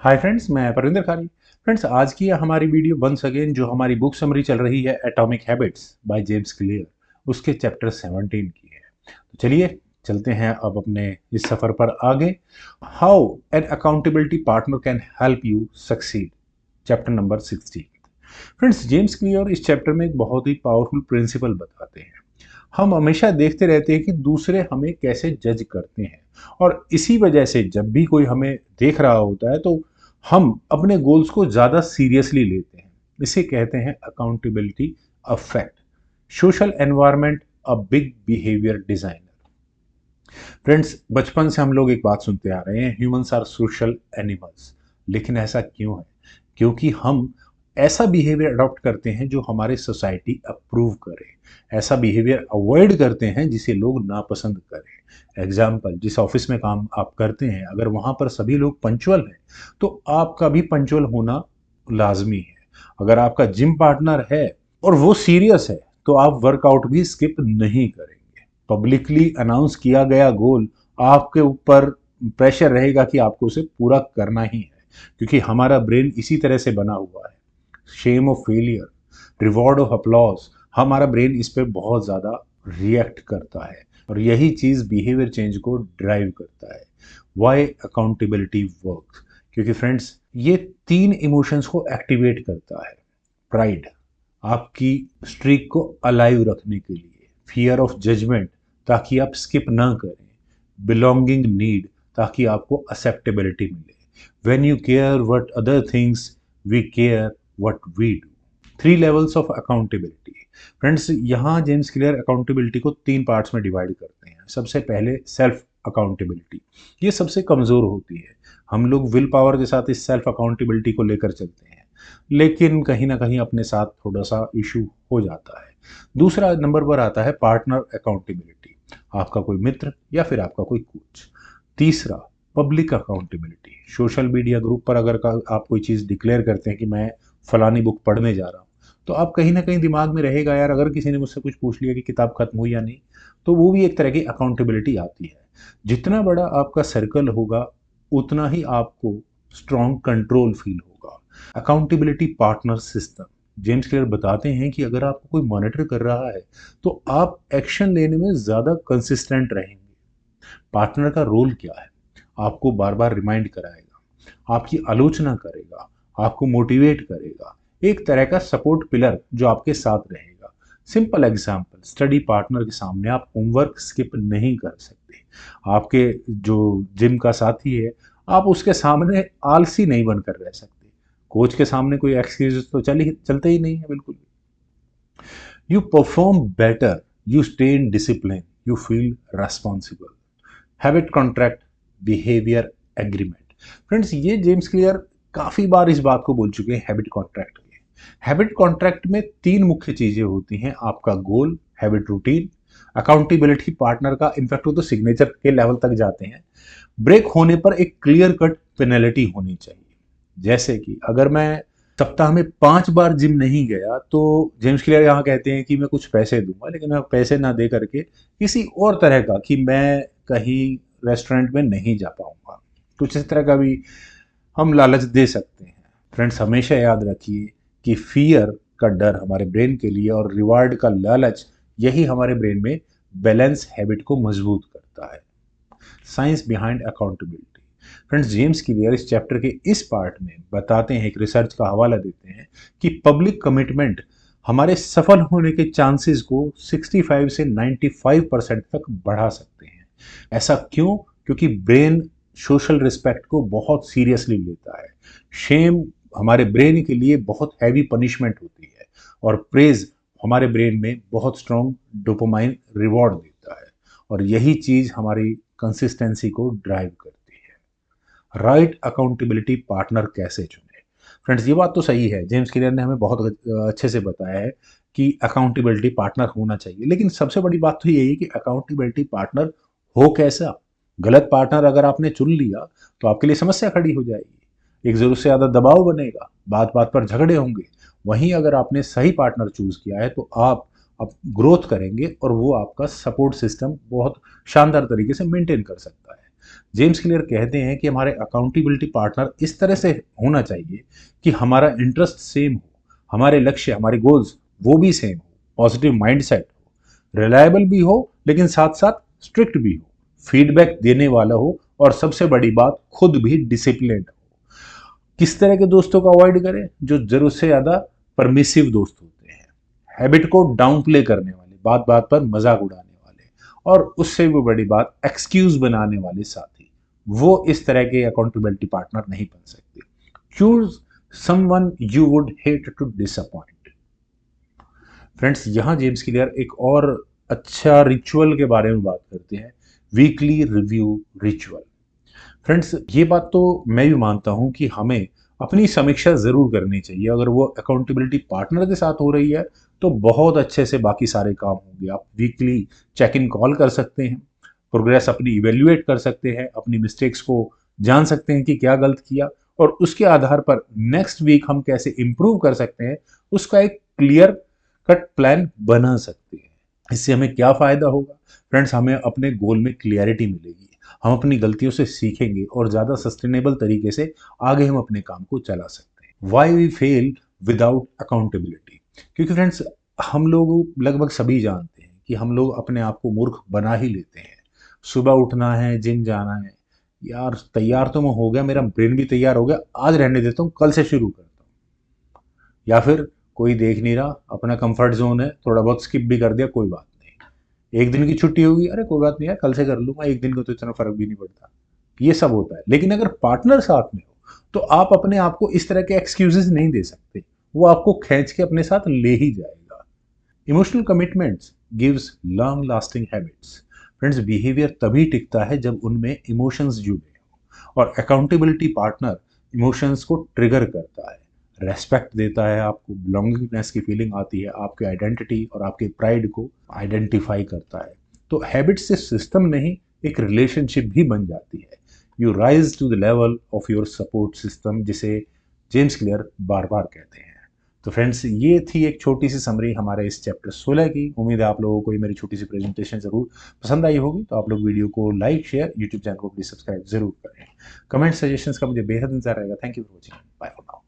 Hi friends, मैं परिंदर खारी। Friends, आज की हमारी वीडियो वंस अगेन जो हमारी बुक समरी चल रही है atomic habits by James clear, उसके चैप्टर 17 की है। तो चलिए चलते हैं अब अपने इस सफ़र पर आगे। How an accountability partner can help you succeed, chapter number 16। Friends, James clear इस चैप्टर में एक बहुत ही पावरफुल प्रिंसिपल बताते हैं। हम हमेशा देखते रहते हैं कि दूसरे हमें कैसे जज करते हैं, और इसी वजह से जब भी कोई हमें देख रहा होता है तो हम अपने गोल्स को ज़्यादा सीरियसली लेते हैं। इसे कहते हैं accountability affect. Social environment a big behaviour designer. Friends, बचपन से हम लोग एक बात सुनते आ रहे हैं, ह्यूमंस आर सोशल एनिमल्स। लेकिन ऐसा क्यों है? क्योंकि हम ऐसा बिहेवियर अडॉप्ट करते हैं जो हमारे सोसाइटी अप्रूव करे, ऐसा बिहेवियर अवॉइड करते हैं जिसे लोग नापसंद करें। एग्जाम्पल, जिस ऑफिस में काम आप करते हैं, अगर वहां पर सभी लोग पंचुअल हैं तो आपका भी पंचुअल होना लाजमी है। अगर आपका जिम पार्टनर है और वो सीरियस है तो आप वर्कआउट भी स्किप नहीं करेंगे। पब्लिकली अनाउंस किया गया गोल, आपके ऊपर प्रेशर रहेगा कि आपको उसे पूरा करना ही है, क्योंकि हमारा ब्रेन इसी तरह से बना हुआ है। Shame of failure, reward of applause, हमारा ब्रेन इस पे बहुत ज़्यादा रिएक्ट करता है, और यही चीज़ बिहेवियर चेंज को ड्राइव करता है। Why accountability work? क्योंकि फ्रेंड्स, ये तीन इमोशंस को एक्टिवेट करता है। प्राइड, आपकी स्ट्रीक को अलाइव रखने के लिए। फियर ऑफ जजमेंट, ताकि आप स्किप ना करें। बिलोंगिंग नीड, ताकि आपको एक्सेप्टेबिलिटी मिले। When you care what other things, we care what we do. Three levels of accountability. Friends, यहाँ जेम्स क्लियर अकाउंटेबिलिटी को तीन पार्ट्स में डिवाइड करते हैं। सबसे पहले सेल्फ अकाउंटेबिलिटी, ये सबसे कमज़ोर होती है। हम लोग विल पावर के साथ इस सेल्फ अकाउंटेबिलिटी को लेकर चलते हैं, लेकिन कहीं ना कहीं अपने साथ थोड़ा सा इशू हो जाता है। दूसरा नंबर पर आता है पार्टनर अकाउंटेबिलिटी, आपका कोई मित्र या फिर आपका कोई कोच। तीसरा, public accountability. Social media group पर अगर आप कोई चीज़ डिक्लेयर करते हैं कि मैं फलानी बुक पढ़ने जा रहा हूँ, तो आप कहीं ना कहीं दिमाग में रहेगा, यार अगर किसी ने मुझसे कुछ पूछ लिया कि किताब खत्म हुई या नहीं, तो वो भी एक तरह की अकाउंटेबिलिटी आती है। जितना बड़ा आपका सर्कल होगा उतना ही आपको स्ट्रॉन्ग कंट्रोल फील होगा। Accountability partner system, James clear बताते हैं कि अगर आपको कोई मॉनिटर कर रहा है तो आप एक्शन लेने में ज़्यादा कंसिस्टेंट रहेंगे। पार्टनर का रोल क्या है? आपको बार बार रिमाइंड कराएगा, आपकी आलोचना करेगा, आपको मोटिवेट करेगा, एक तरह का सपोर्ट पिलर जो आपके साथ रहेगा। सिंपल एग्जांपल, स्टडी पार्टनर के सामने आप होमवर्क स्किप नहीं कर सकते। आपके जो जिम का साथी है, आप उसके सामने आलसी नहीं बनकर रह सकते। कोच के सामने कोई एक्सक्यूज तो चलते ही नहीं है बिल्कुल भी। You perform better, you stay in discipline, you feel responsible. Habit contract, behaviour agreement. Friends, ये जेम्स क्लियर काफ़ी बार इस बात को बोल चुके हैं हैबिट कॉन्ट्रैक्ट के। हैबिट कॉन्ट्रैक्ट में तीन मुख्य चीज़ें होती हैं, आपका गोल, हैबिट रूटीन, अकाउंटेबिलिटी पार्टनर का। इनफैक्ट वो तो सिग्नेचर के लेवल तक जाते हैं। ब्रेक होने पर एक क्लियर कट पेनल्टी होनी चाहिए। जैसे कि अगर मैं सप्ताह में 5 बार जिम नहीं गया तो जेम्स क्लियर यहाँ कहते हैं कि मैं कुछ पैसे दूंगा, लेकिन मैं पैसे ना दे करके किसी और तरह का, कि मैं कहीं रेस्टोरेंट में नहीं जा पाऊंगा, कुछ इस तरह का भी हम लालच दे सकते हैं। फ्रेंड्स, हमेशा याद रखिए कि फियर का डर हमारे ब्रेन के लिए और रिवार्ड का लालच, यही हमारे ब्रेन में बैलेंस हैबिट को मजबूत करता है। Science behind accountability. Friends, James clear इस चैप्टर के इस पार्ट में बताते हैं, एक रिसर्च का हवाला देते हैं कि पब्लिक कमिटमेंट हमारे सफल होने के चांसेस को 65 से 95% तक बढ़ा सकते हैं। ऐसा क्यों? क्योंकि ब्रेन सोशल रिस्पेक्ट को बहुत सीरियसली लेता है। शेम हमारे ब्रेन के लिए बहुत हैवी पनिशमेंट होती है, और प्रेज हमारे ब्रेन में बहुत स्ट्रॉन्ग डोपामाइन रिवॉर्ड देता है, और यही चीज हमारी कंसिस्टेंसी को ड्राइव करती है। राइट अकाउंटेबिलिटी पार्टनर कैसे चुने? फ्रेंड्स, ये बात तो सही है, जेम्स क्लियर ने हमें बहुत अच्छे से बताया है कि अकाउंटेबिलिटी पार्टनर होना चाहिए, लेकिन सबसे बड़ी बात तो यही है कि अकाउंटेबिलिटी पार्टनर हो कैसा। गलत पार्टनर अगर आपने चुन लिया तो आपके लिए समस्या खड़ी हो जाएगी, एक जरूरत से ज़्यादा दबाव बनेगा, बात बात पर झगड़े होंगे। वहीं अगर आपने सही पार्टनर चूज किया है तो आप ग्रोथ करेंगे, और वो आपका सपोर्ट सिस्टम बहुत शानदार तरीके से मेंटेन कर सकता है। जेम्स क्लियर कहते हैं कि हमारे अकाउंटेबिलिटी पार्टनर इस तरह से होना चाहिए कि हमारा इंटरेस्ट सेम हो, हमारे लक्ष्य, हमारे गोल्स वो भी सेम हो, पॉजिटिव माइंडसेट हो, रिलायबल भी हो लेकिन साथ साथ स्ट्रिक्ट भी हो, फीडबैक देने वाला हो और सबसे बड़ी बात खुद भी डिसिप्लिन हो। किस तरह के दोस्तों को अवॉइड करें? जो जरूरत से ज्यादा परमिसिव दोस्त होते हैं, हैबिट को डाउन प्ले करने वाले, बात बात पर मजाक उड़ाने वाले, और उससे भी बड़ी बात एक्सक्यूज बनाने वाले साथी, वो इस तरह के अकाउंटेबिलिटी पार्टनर नहीं बन सकते। Choose someone you would hate to disappoint. Friends, यहां जेम्स क्लियर एक और अच्छा रिचुअल के बारे में बात करते हैं, वीकली रिव्यू रिचुअल। फ्रेंड्स, ये बात तो मैं भी मानता हूं कि हमें अपनी समीक्षा जरूर करनी चाहिए। अगर वो अकाउंटेबिलिटी पार्टनर के साथ हो रही है तो बहुत अच्छे से बाकी सारे काम होंगे। आप वीकली चेक इन कॉल कर सकते हैं, प्रोग्रेस अपनी इवेल्युएट कर सकते हैं, अपनी मिस्टेक्स को जान सकते हैं कि क्या गलत किया, और उसके आधार पर नेक्स्ट वीक हम कैसे इंप्रूव कर सकते हैं उसका एक क्लियर कट प्लान बना सकते हैं। इससे हमें क्या फायदा होगा? फ्रेंड्स, हमें अपने गोल में क्लियरिटी मिलेगी, हम अपनी गलतियों से सीखेंगे और ज़्यादा सस्टेनेबल तरीके से आगे हम अपने काम को चला सकते हैं। Why we fail without accountability? क्योंकि फ्रेंड्स, हम लोग लगभग सभी जानते हैं कि हम लोग अपने आप को मूर्ख बना ही लेते हैं। सुबह उठना है, जिम जाना है, यार तैयार तो मैं हो गया, मेरा ब्रेन भी तैयार हो गया, आज रहने देता हूँ, कल से शुरू करता हूँ। या फिर कोई देख नहीं रहा, अपना कंफर्ट जोन है, थोड़ा बहुत स्किप भी कर दिया, कोई बात नहीं, एक दिन की छुट्टी होगी, अरे कोई बात नहीं यार, कल से कर लूंगा, एक दिन को तो इतना फर्क भी नहीं पड़ता। ये सब होता है। लेकिन अगर पार्टनर साथ में हो तो आप अपने आप को इस तरह के एक्सक्यूजेस नहीं दे सकते, वो आपको खींच के अपने साथ ले ही जाएगा। Emotional commitments gives long lasting habits. Friends, behaviour तभी टिकता है जब उनमें इमोशंस जुड़े हो, और अकाउंटेबिलिटी पार्टनर इमोशंस को ट्रिगर करता है, रेस्पेक्ट देता है, आपको बिलोंगिंगनेस की फीलिंग आती है, आपके आइडेंटिटी और आपके प्राइड को आइडेंटिफाई करता है। तो हैबिट से सिस्टम नहीं, एक रिलेशनशिप भी बन जाती है। You rise to the level of your support system, जिसे जेम्स क्लियर बार बार कहते हैं। तो फ्रेंड्स, ये थी एक छोटी सी समरी हमारे इस चैप्टर 16 की। उम्मीद है आप लोगों को ये मेरी छोटी सी प्रेजेंटेशन जरूर पसंद आई होगी। तो आप लोग वीडियो को लाइक, शेयर, यूट्यूब चैनल को प्लीज सब्सक्राइब जरूर करें। कमेंट सजेशंस का मुझे बेहद इंतजार रहेगा। Thank you for watching, bye for now.